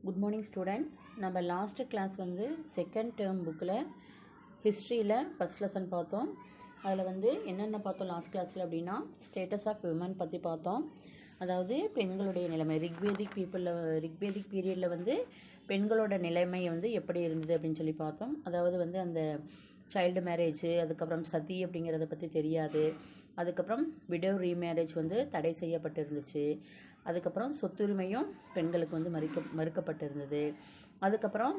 Good morning students. நம்ம last class வந்து second term புக்கில் ஹிஸ்ட்ரியில் ஃபஸ்ட் லெசன் பார்த்தோம். அதில் வந்து என்னென்ன பார்த்தோம் லாஸ்ட் கிளாஸில் அப்படின்னா, ஸ்டேட்டஸ் ஆஃப் விமன் பற்றி பார்த்தோம். அதாவது பெண்களுடைய நிலைமை ரிக்வேதிக் பீரியடில் வந்து பெண்களோட நிலைமை வந்து எப்படி இருந்தது அப்படின்னு சொல்லி பார்த்தோம். அதாவது வந்து அந்த சைல்டு மேரேஜு, அதுக்கப்புறம் சதி அப்படிங்கிறத பற்றி தெரியாது. அதுக்கப்புறம் விடோ ரீமேரேஜ் வந்து தடை செய்யப்பட்டு இருந்துச்சு. அதுக்கப்புறம் சொத்துரிமையும் பெண்களுக்கு வந்து மறுக்கப்பட்டிருந்தது. அதுக்கப்புறம்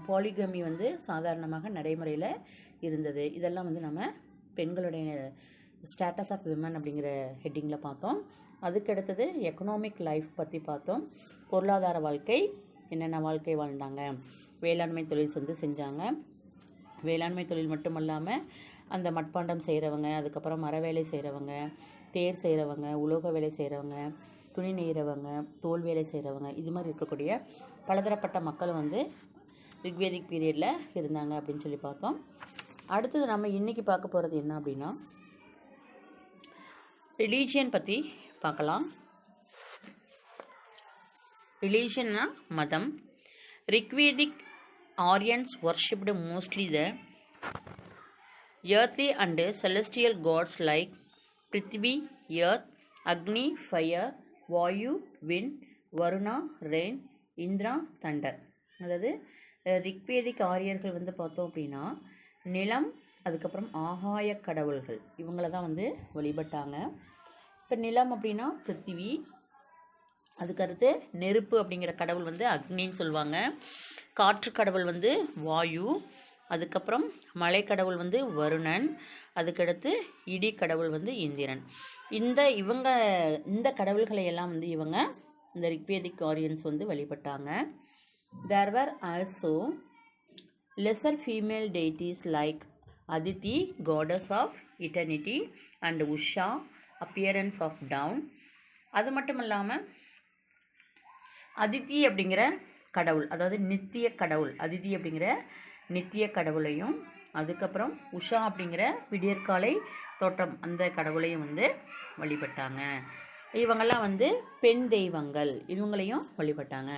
பாலிகமி வந்து சாதாரணமாக நடைமுறையில் இருந்தது. இதெல்லாம் வந்து நம்ம பெண்களுடைய ஸ்டேட்டஸ் ஆஃப் விமன் அப்படிங்கிற ஹெட்டிங்கில் பார்த்தோம். அதுக்கடுத்தது எக்கனாமிக் லைஃப் பற்றி பார்த்தோம். பொருளாதார வாழ்க்கை, என்னென்ன வாழ்க்கை வாழ்ந்தாங்க, வேளாண்மை தொழில் வந்து செஞ்சாங்க. வேளாண்மை தொழில் மட்டும் இல்லாமல் அந்த மட்பாண்டம் செய்கிறவங்க, அதுக்கப்புறம் மர வேலை செய்கிறவங்க, தேர் செய்கிறவங்க, உலோக வேலை செய்கிறவங்க, துணி நெய்கிறவங்க, தோல் வேலை செய்கிறவங்க, இது மாதிரி இருக்கக்கூடிய பலதரப்பட்ட மக்கள் வந்து ரிக்வேதிக் பீரியடில் இருந்தாங்க அப்படின்னு சொல்லி பார்த்தோம். அடுத்தது நம்ம இன்றைக்கி பார்க்க போகிறது என்ன அப்படின்னா, ரிலீஜியன் பற்றி பார்க்கலாம். ரிலீஜியன்னா மதம். Rigvedic Aryans worshipped mostly the earthly and celestial gods like Prithvi, earth, Agni, fire, Vayu, wind, Varuna, rain, Indra, thunder. அதாவது ரிக்வேதிக் ஆரியர்கள் வந்து பார்த்தோம் அப்படின்னா நிலம், அதுக்கப்புறம் ஆகாய கடவுள்கள், இவங்கள தான் வந்து வழிபட்டாங்க. இப்போ நிலம் அப்படின்னா பிருத்திவி, அதுக்கடுத்து நெருப்பு அப்படிங்கிற கடவுள் வந்து அக்னின்னு சொல்லுவாங்க. காற்று கடவுள் வந்து வாயு, அதுக்கப்புறம் மலை கடவுள் வந்து வருணன், அதுக்கடுத்து இடி கடவுள் வந்து இந்திரன். இந்த கடவுள்களை எல்லாம் வந்து இந்த ரிக்வேதிக் ஆரியன்ஸ் வந்து வழிபட்டாங்க. There were also lesser female deities like Aditi, goddess of eternity, and Usha, appearance of dawn. அது மட்டும் இல்லாமல் அதித்தி அப்படிங்கிற கடவுள், அதாவது நித்திய கடவுள், அதித்தி அப்படிங்கிற நித்திய கடவுளையும், அதுக்கப்புறம் உஷா அப்படிங்கிற விடியற்காலை தோற்றம் அந்த கடவுளையும் வந்து வழிபட்டாங்க. இவங்கெல்லாம் வந்து பெண் தெய்வங்கள், இவங்களையும் வழிபட்டாங்க.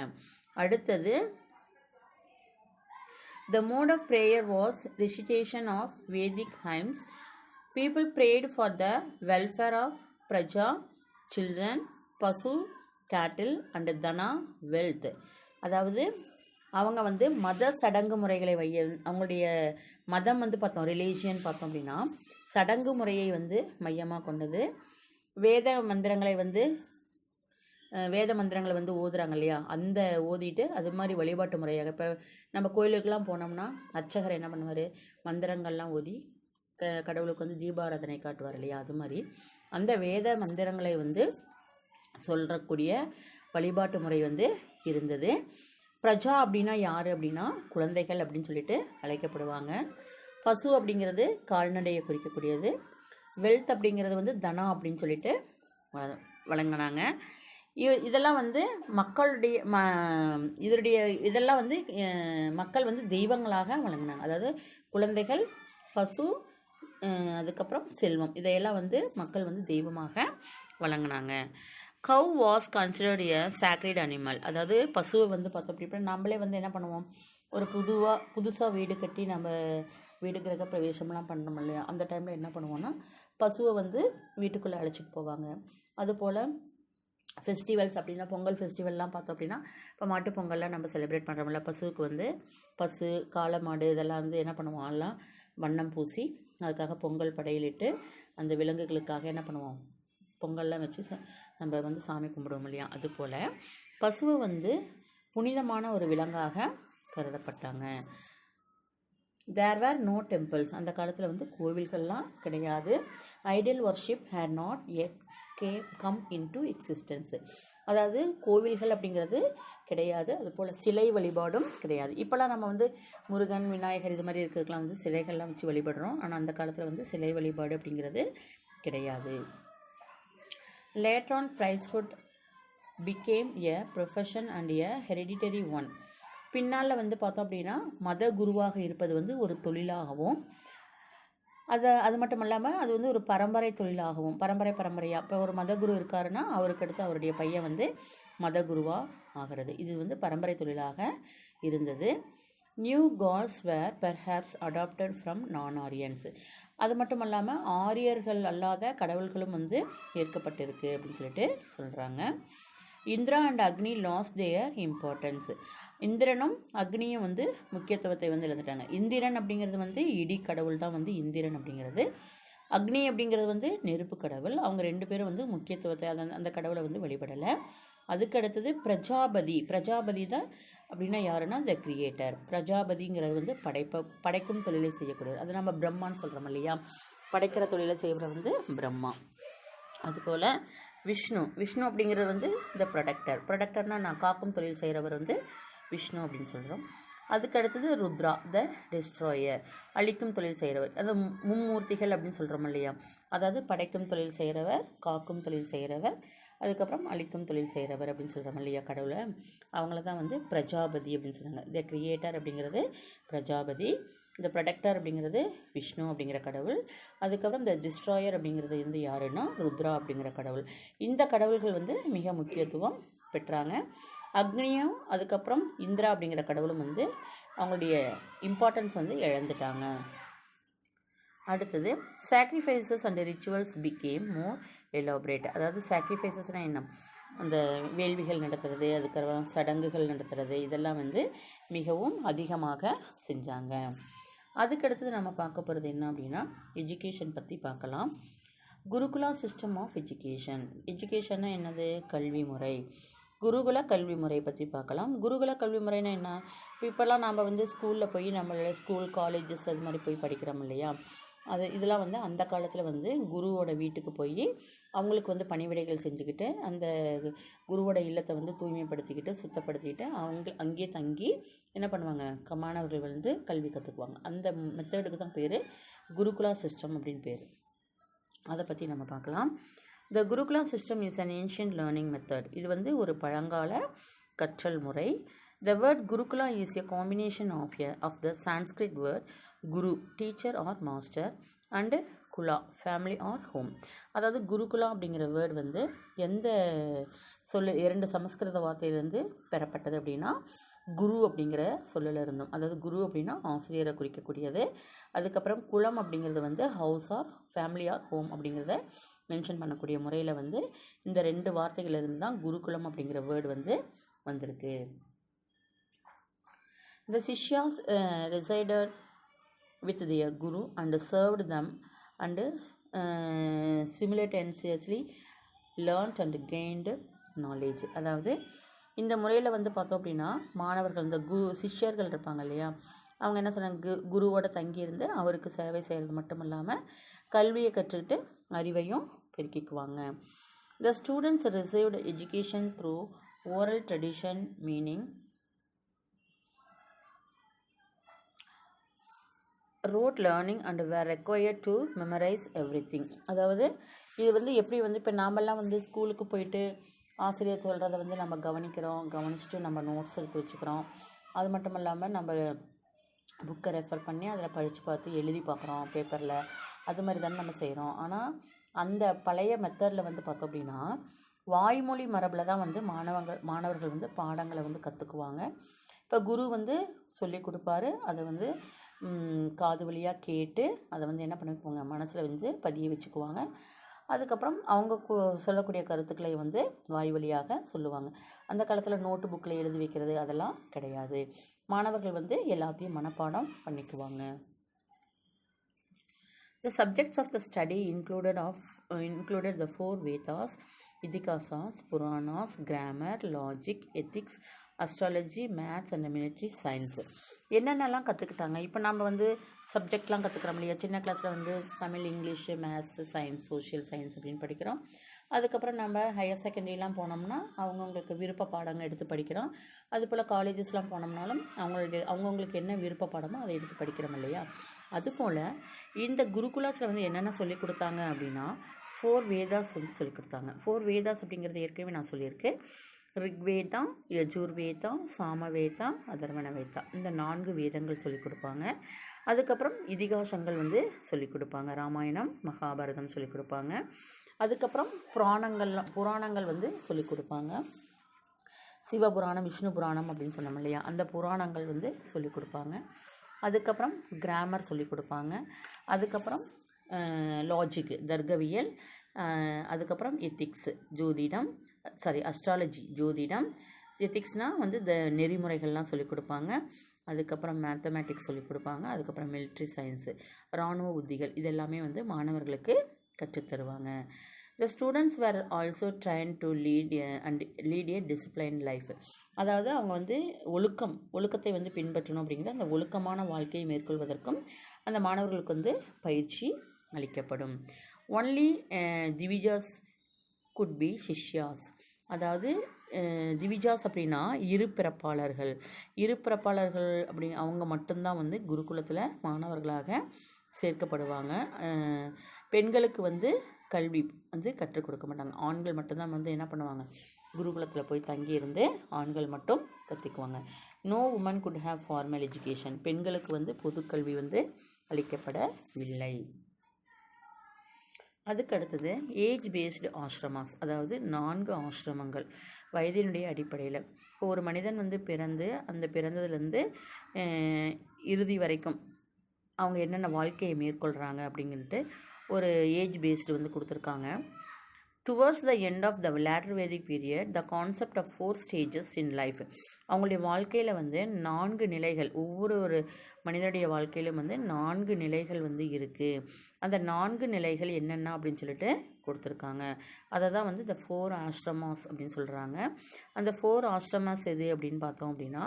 அடுத்தது the mode of prayer was recitation of Vedic hymns. People prayed for the welfare of praja, children, pasu, cattle and dana, wealth. அதாவது அவங்க வந்து மத சடங்கு முறைகளை அவங்களுடைய மதம் வந்து பார்த்தோம், ரிலீஜியன் பார்த்தோம் அப்படின்னா சடங்கு முறையை வந்து மையமாக கொண்டது. வேத மந்திரங்களை வந்து ஓதுறாங்க இல்லையா, அந்த ஓதிட்டு அது மாதிரி வழிபாட்டு முறையாக. இப்போ நம்ம கோயிலுக்கெல்லாம் போனோம்னா அர்ச்சகர் என்ன பண்ணுவார், மந்திரங்கள்லாம் ஓதி கடவுளுக்கு வந்து தீபாராதனை காட்டுவார் இல்லையா, அது மாதிரி அந்த வேத மந்திரங்களை வந்து சொல்கிறக்கூடிய வழிபாட்டு முறை வந்து இருந்தது. பிரஜா அப்படின்னா யார் அப்படின்னா குழந்தைகள் அப்படின்னு சொல்லிட்டு அழைக்கப்படுவாங்க. பசு அப்படிங்கிறது கால்நடையை குறிக்கக்கூடியது. வெல்த் அப்படிங்கிறது வந்து தனா அப்படின்னு சொல்லிட்டு வழங்கினாங்க. இதெல்லாம் வந்து இதெல்லாம் வந்து மக்கள் வந்து தெய்வங்களாக வழங்கினாங்க. அதாவது குழந்தைகள், பசு, அதுக்கப்புறம் செல்வம், இதையெல்லாம் வந்து மக்கள் வந்து தெய்வமாக வழங்கினாங்க. கவ் வாஸ் கன்சிடர்ட் எ சாக்ரிட் அனிமல். அதாவது பசுவை வந்து பார்த்தோம் அப்படின்னா நம்மளே வந்து என்ன பண்ணுவோம், ஒரு புதுசாக வீடு கட்டி நம்ம வீடு கிரக பிரவேசம்லாம் பண்ணுறோம் இல்லையா, அந்த டைமில் என்ன பண்ணுவோன்னா பசுவை வந்து வீட்டுக்குள்ளே அழைச்சிட்டு போவாங்க. அதுபோல் ஃபெஸ்டிவல்ஸ் அப்படின்னா பொங்கல் ஃபெஸ்டிவல்லாம் பார்த்தோம் அப்படின்னா இப்போ மாட்டு பொங்கல்லாம் நம்ம செலிப்ரேட் பண்ணுறோம்ல, பசுவுக்கு வந்து பசு, காளை மாடு இதெல்லாம் வந்து என்ன பண்ணுவோம், எல்லாம் வண்ணம் பூசி அதுக்காக பொங்கல் படையிலிட்டு அந்த விலங்குகளுக்காக என்ன பண்ணுவோம், பொங்கல்லாம் வச்சு நம்ம வந்து சாமி கும்பிடுவோம் இல்லையா. அதுபோல் பசுவை வந்து புனிதமான ஒரு விலங்காக கருதப்பட்டாங்க. தேர் வேர் நோ டெம்பிள்ஸ். அந்த காலத்தில் வந்து கோவில்கள்லாம் கிடையாது. Idol worship had not yet come into existence. அதாவது கோவில்கள் அப்படிங்கிறது கிடையாது, அதுபோல் சிலை வழிபாடும் கிடையாது. இப்போல்லாம் நம்ம வந்து முருகன், விநாயகர் இது மாதிரி இருக்கிறதுக்கெலாம் வந்து சிலைகள்லாம் வச்சு வழிபடுறோம். ஆனால் அந்த காலத்தில் வந்து சிலை வழிபாடு அப்படிங்கிறது கிடையாது. Later on, priesthood became a profession and a hereditary one. பின்னால் வந்து பார்த்தோம் அப்படின்னா மத குருவாக இருப்பது வந்து ஒரு தொழிலாகவும், அது மட்டும் இல்லாமல் அது வந்து ஒரு பரம்பரை தொழிலாகவும், பரம்பரையாக இப்போ ஒரு மத குரு இருக்காருன்னா அவருக்கு அடுத்து அவருடைய பையன் வந்து மதகுருவாக ஆகிறது. இது வந்து பரம்பரை தொழிலாக இருந்தது. New gods were perhaps adapted from non Aryans. அது மட்டும் இல்லாமல் ஆரியர்கள் அல்லாத கடவுள்களும் வந்து ஏற்கப்பட்டிருக்கு அப்படின்னு சொல்லிட்டு சொல்கிறாங்க. Indira and Agni loss there importance. இந்திரனும் அக்னியும் வந்து முக்கியத்துவத்தை வந்து இழந்துட்டாங்க. இந்திரன் அப்படிங்கிறது வந்து இடி கடவுள் தான் வந்து இந்திரன் அப்படிங்கிறது. அக்னி அப்படிங்கிறது வந்து நெருப்பு கடவுள். அவங்க 2 பேரும் வந்து முக்கியத்துவத்தை அந்த கடவுளை வந்து வழிபடலை. அதுக்கு அடுத்தது பிரஜாபதி தான் அப்படின்னா யாருன்னா த கிரியேட்டர். பிரஜாபதிங்கிறது வந்து படைக்கும் தொழிலை செய்யக்கூடியது. அது நம்ம பிரம்மான்னு சொல்கிறோம் இல்லையா, படைக்கிற தொழிலை செய்கிறவர் வந்து பிரம்மா. அதுபோல் விஷ்ணு அப்படிங்கிறது வந்து த ப்ரொடக்டர்னால் நான் காக்கும் தொழில் செய்கிறவர் வந்து விஷ்ணு அப்படின்னு சொல்கிறோம். அதுக்கு அடுத்தது ருத்ரா த டிஸ்ட்ராயர், அழிக்கும் தொழில் செய்கிறவர். அது மும்மூர்த்திகள் அப்படின்னு சொல்கிறோம் இல்லையா, அதாவது படைக்கும் தொழில் செய்கிறவர், காக்கும் தொழில் செய்கிறவர், அதுக்கப்புறம் அழிக்கும் தொழில் செய்கிறவர் அப்படின்னு சொல்கிறோம் இல்லையா கடவுளை. அவங்கள தான் வந்து பிரஜாபதி அப்படின்னு சொல்கிறாங்க. த கிரியேட்டர் அப்படிங்கிறது பிரஜாபதி, இந்த ப்ரொடக்டர் அப்படிங்கிறது விஷ்ணு அப்படிங்கிற கடவுள். அதுக்கப்புறம் இந்த டிஸ்ட்ராயர் அப்படிங்கிறது வந்து யாருன்னா ருத்ரா அப்படிங்கிற கடவுள். இந்த கடவுள்கள் வந்து மிக முக்கியத்துவம் பெற்றாங்க. அக்னியும் அதுக்கப்புறம் இந்திரா அப்படிங்கிற கடவுளும் வந்து அவங்களுடைய இம்பார்ட்டன்ஸ் வந்து இழந்துட்டாங்க. அடுத்தது sacrifices and rituals became more elaborate. அதாவது சாக்ரிஃபைசஸ்னால் என்ன, அந்த வேள்விகள் நடத்துறது, அதுக்கப்புறம் சடங்குகள் நடத்துறது, இதெல்லாம் வந்து மிகவும் அதிகமாக செஞ்சாங்க. அதுக்கடுத்தது நம்ம பார்க்க போகிறது என்ன அப்படின்னா எஜுகேஷன் பற்றி பார்க்கலாம். குருகுலா சிஸ்டம் ஆஃப் எஜுகேஷன்னா என்னது, கல்வி முறை. குருகுல கல்வி முறை பற்றி பார்க்கலாம். குருகுல கல்வி முறைன்னா என்ன, இப்போல்லாம் நம்ம வந்து ஸ்கூலில் போய் நம்மளோட ஸ்கூல் காலேஜஸ் அது மாதிரி போய் படிக்கிறோம் இல்லையா, இதெல்லாம் வந்து அந்த காலத்தில் வந்து குருவோட வீட்டுக்கு போய் அவங்களுக்கு வந்து பணிவிடைகள் செஞ்சுக்கிட்டு அந்த குருவோட இல்லத்தை வந்து தூய்மைப்படுத்திக்கிட்டு சுத்தப்படுத்திக்கிட்டு அங்கேயே தங்கி என்ன பண்ணுவாங்க, மாணவர்கள் வந்து கல்வி கற்றுக்குவாங்க. அந்த மெத்தடுக்கு தான் பேர் குருகுலா சிஸ்டம் அப்படின்னு பேர். அதை பற்றி நம்ம பார்க்கலாம். The gurukula system is an ancient learning method. இது வந்து ஒரு பழங்கால கற்றல் முறை. The word gurukula is a combination of the Sanskrit word guru, teacher or master, and kula, family or home. அதாவது குருகுலா அப்படிங்கிற வேர்டு வந்து எந்த 2 சமஸ்கிருத வார்த்தையிலேருந்து பெறப்பட்டது அப்படின்னா குரு அப்படிங்கிற சொல்லில் இருந்தோம். அதாவது குரு அப்படின்னா ஆசிரியரை குறிக்கக்கூடியது. அதுக்கப்புறம் குலம் அப்படிங்கிறது வந்து house or family or home அப்படிங்கிறத மென்ஷன் பண்ணக்கூடிய முறையில் வந்து இந்த 2 வார்த்தைகளிலிருந்து தான் குருகுலம் அப்படிங்கிற வேர்டு வந்து வந்திருக்கு. The Sishyas resided with their guru and served them and simultaneously learned and gained knowledge. அதாவது இந்த முறையில் வந்து பார்த்தோம் அப்படின்னா மாணவர்கள், இந்த சிஷ்யர்கள் இருப்பாங்க இல்லையா, அவங்க என்ன சொன்னாங்க, குருவோட தங்கியிருந்து அவருக்கு சேவை செய்கிறது மட்டும் இல்லாமல் கல்வியை கற்றுக்கிட்டு அறிவையும் பெருக்கிக்குவாங்க. The students received education through oral tradition, meaning rote learning and were required to memorize everything. அதாவது இது வந்து எப்படி வந்து இப்போ நாமெல்லாம் வந்து ஸ்கூலுக்கு போயிட்டு ஆசிரியர் சொல்கிறத வந்து நம்ம கவனிச்சுட்டு நம்ம நோட்ஸ் எடுத்து வச்சுக்கிறோம். அது மட்டும் இல்லாமல் நம்ம புக்கை ரெஃபர் பண்ணி அதில் படித்து பார்த்து எழுதி பார்க்குறோம் பேப்பரில், அது மாதிரி தானே நம்ம செய்கிறோம். ஆனால் அந்த பழைய மெத்தடில் வந்து பார்த்தோம் அப்படின்னா வாய்மொழி மரபில் தான் வந்து மாணவர்கள் வந்து பாடங்களை வந்து கற்றுக்குவாங்க. இப்போ குரு வந்து சொல்லி கொடுப்பாரு, அதை வந்து காது வழியாக கேட்டு அதை வந்து என்ன பண்ணிக்குவாங்க, மனசில் வந்து பதிய வச்சுக்குவாங்க. அதுக்கப்புறம் அவங்க சொல்லக்கூடிய கருத்துக்களை வந்து வாய் வழியாக சொல்லுவாங்க. அந்த காலத்தில் நோட்டு புக்கில் எழுதி வைக்கிறது அதெல்லாம் கிடையாது. மாணவர்கள் வந்து எல்லாத்தையும் மனப்பாடம் பண்ணிக்குவாங்க. The subjects of the study included the 4 Vedas, Idikasas, Puranas, grammar, logic, ethics, astrology, maths and military science. என்னென்னலாம் கற்றுக்கிட்டாங்க, இப்போ நம்ம வந்து சப்ஜெக்ட்லாம் கற்றுக்குறோம் இல்லையா, சின்ன கிளாஸில் வந்து Tamil, English, maths, science, social science அப்படின்னு படிக்கிறோம். அதுக்கப்புறம் நம்ம ஹையர் செகண்டரிலாம் போனோம்னா அவங்கவுங்களுக்கு விருப்ப பாடங்கள் எடுத்து படிக்கிறோம். அதுபோல் காலேஜஸ்லாம் போனோம்னாலும் அவங்கவுங்களுக்கு என்ன விருப்ப பாடமோ அதை எடுத்து படிக்கிறோம் இல்லையா. அதுபோல் இந்த குருகுலாஸில் வந்து என்னென்ன சொல்லிக் கொடுத்தாங்க அப்படின்னா 4 வேதாஸ் வந்து சொல்லிக் கொடுத்தாங்க. 4 வேதாஸ் அப்படிங்கிறது ஏற்கனவே நான் சொல்லியிருக்கேன். ரிக்வேதா, யஜுர்வேதா, சாமவேதா, அதர்வண வேதா, இந்த 4 வேதங்கள் சொல்லிக் கொடுப்பாங்க. அதுக்கப்புறம் இதிகாசங்கள் வந்து சொல்லிக் கொடுப்பாங்க. ராமாயணம், மகாபாரதம் சொல்லிக் கொடுப்பாங்க. அதுக்கப்புறம் புராணங்கள் வந்து சொல்லிக் கொடுப்பாங்க. சிவபுராணம், விஷ்ணு புராணம் அப்படின்னு சொன்னோம் இல்லையா, அந்த புராணங்கள் வந்து சொல்லிக் கொடுப்பாங்க. அதுக்கப்புறம் கிராமர் சொல்லிக் கொடுப்பாங்க. அதுக்கப்புறம் லாஜிக்கு, தர்க்கவியல், அதுக்கப்புறம் எத்திக்ஸு, ஜோதிடம், அஸ்ட்ராலஜி, ஜோதிடம், எத்திக்ஸ்னால் வந்து நெறிமுறைகள்லாம் சொல்லிக் கொடுப்பாங்க. அதுக்கப்புறம் மேத்தமேட்டிக்ஸ் சொல்லிக் கொடுப்பாங்க. அதுக்கப்புறம் மிலிட்ரி சயின்ஸு, இராணுவ உத்திகள், இதெல்லாமே வந்து மாணவர்களுக்கு கற்றுத்தருவாங்க. The students were also trained to lead a disciplined life. அதாவது அவங்க வந்து ஒழுக்கத்தை வந்து பின்பற்றணும் அப்படிங்கிற அந்த ஒழுக்கமான வாழ்க்கையை மேற்கொள்வதற்கும் அந்த மாணவர்களுக்கு வந்து பயிற்சி அளிக்கப்படும். Only dvijas could be shishyas. அதாவது திவிஜாஸ் அப்படின்னா இருபிறப்பாளர்கள் அப்படி அவங்க மட்டும்தான் வந்து குருகுலத்தில் மாணவர்களாக சேர்க்கப்படுவாங்க. பெண்களுக்கு வந்து கல்வி வந்து கற்றுக் கொடுக்க மாட்டாங்க. ஆண்கள் மட்டும்தான் வந்து என்ன பண்ணுவாங்க, குருகுலத்தில் போய் தங்கியிருந்து ஆண்கள் மட்டும் கற்றுக்குவாங்க. No women could have formal education. பெண்களுக்கு வந்து பொதுக்கல்வி வந்து அளிக்கப்படவில்லை. அதுக்கு அடுத்தது ஏஜ் பேஸ்டு ஆஷ்ரமாஸ், அதாவது 4 ஆசிரமங்கள் வயதினுடைய அடிப்படையில். இப்போ ஒரு மனிதன் வந்து அந்த பிறந்ததுலேருந்து இறுதி வரைக்கும் அவங்க என்னென்ன வாழ்க்கையை மேற்கொள்கிறாங்க அப்படின்ட்டு ஒரு ஏஜ் பேஸ்டு வந்து கொடுத்துருக்காங்க. Towards the end of the later Vedic period the concept of 4 stages in life. அவங்களுடைய வாழ்க்கையில் வந்து 4 நிலைகள், ஒவ்வொரு மனிதனுடைய வாழ்க்கையிலும் வந்து 4 நிலைகள் வந்து இருக்குது. அந்த 4 நிலைகள் என்னென்ன அப்படின்னு சொல்லிட்டு கொடுத்துருக்காங்க. அதை தான் வந்து the 4 ஆஷ்ரமாஸ் அப்படின்னு சொல்கிறாங்க. அந்த 4 ஆஷ்ரமாஸ் எது அப்படின்னு பார்த்தோம் அப்படின்னா,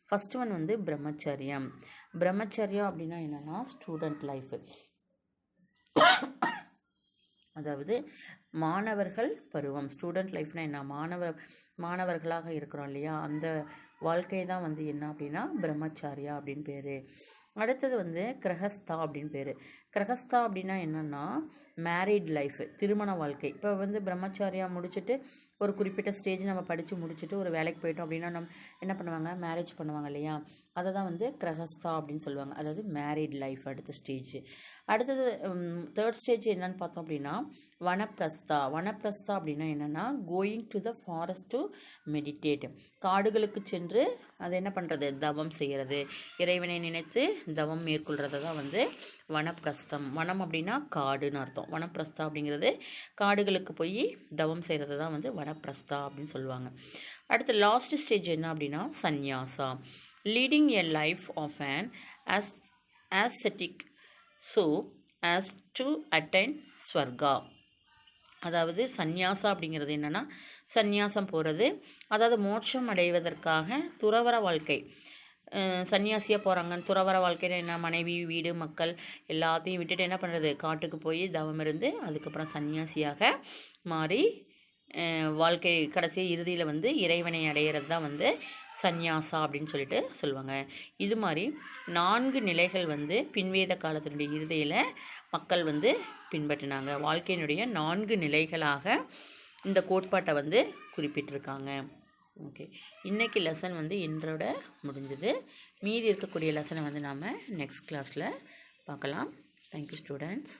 ஃபஸ்ட்டு ஒன் வந்து பிரம்மச்சரியம். பிரம்மச்சரியம் அப்படின்னா என்னென்னா ஸ்டூடெண்ட் லைஃபு, அதாவது மாணவர்கள் பருவம். ஸ்டூடெண்ட் லைஃப்னால் என்ன, மாணவர்களாக இருக்கிறோம் இல்லையா, அந்த வாழ்க்கை தான் வந்து என்ன அப்படின்னா பிரம்மச்சாரியா அப்படின்னு பேர். அடுத்தது வந்து கிரகஸ்தா அப்படின்னு பேர். கிரகஸ்தா அப்படின்னா என்னென்னா மேரிட் லைஃபு, திருமண வாழ்க்கை. இப்போ வந்து பிரம்மச்சாரியா முடிச்சுட்டு ஒரு குறிப்பிட்ட ஸ்டேஜ் நம்ம படித்து முடிச்சுட்டு ஒரு வேலைக்கு போயிட்டோம் அப்படின்னா நம்ம என்ன பண்ணுவாங்க, மேரேஜ் பண்ணுவாங்க இல்லையா, அதை தான் வந்து கிரகஸ்தா அப்படின்னு சொல்லுவாங்க. அதாவது மேரிட் லைஃப் அடுத்த ஸ்டேஜ். அடுத்தது 3rd ஸ்டேஜ் என்னன்னு பார்த்தோம் அப்படின்னா வனப்பிரஸ்தா. வனப்பிரஸ்தா அப்படின்னா என்னென்னா going to the forest to meditate. காடுகளுக்கு சென்று அதை என்ன பண்ணுறது, தவம் செய்கிறது, இறைவனை நினைத்து தவம் மேற்கொள்கிறது தான் வந்து வனப்பிரஸ்தம். வனம் அப்படின்னா காடுன்னு அர்த்தம். வனப்பிரஸ்தா அப்படிங்கிறது காடுகளுக்கு போய் தவம் செய்கிறது தான் வந்து வனப்பிரஸ்தா அப்படின்னு சொல்லுவாங்க. அடுத்து லாஸ்ட் ஸ்டேஜ் என்ன அப்படின்னா sannyasa, leading a life of an ascetic so as to attain swarga. அதாவது சந்நியாசா அப்படிங்கிறது என்னென்னா சந்நியாசம் போகிறது, அதாவது மோட்சம் அடைவதற்காக துறவற வாழ்க்கை. சன்னியாசியாக போகிறாங்க. துறவற வாழ்க்கையில் என்ன, மனைவி, வீடு, மக்கள் எல்லாத்தையும் விட்டுட்டு என்ன பண்ணுறது, காட்டுக்கு போய் தவம் இருந்து அதுக்கப்புறம் சன்னியாசியாக மாறி வாழ்க்கை கடைசி இறுதியில் வந்து இறைவனை அடையிறது தான் வந்து சந்நியாசா அப்படின்னு சொல்லிட்டு சொல்லுவாங்க. இது மாதிரி 4 நிலைகள் வந்து பின்வேத காலத்தினுடைய இறுதியில் மக்கள் வந்து பின்பற்றினாங்க. வாழ்க்கையினுடைய 4 நிலைகளாக இந்த கோட்பாட்டை வந்து குறிப்பிட்டிருக்காங்க. ஓகே, இன்றைக்கி லெசன் வந்து இன்றோட முடிஞ்சது. மீதி இருக்கக்கூடிய லெசனை வந்து நாம் நெக்ஸ்ட் கிளாஸில் பார்க்கலாம். Thank you students.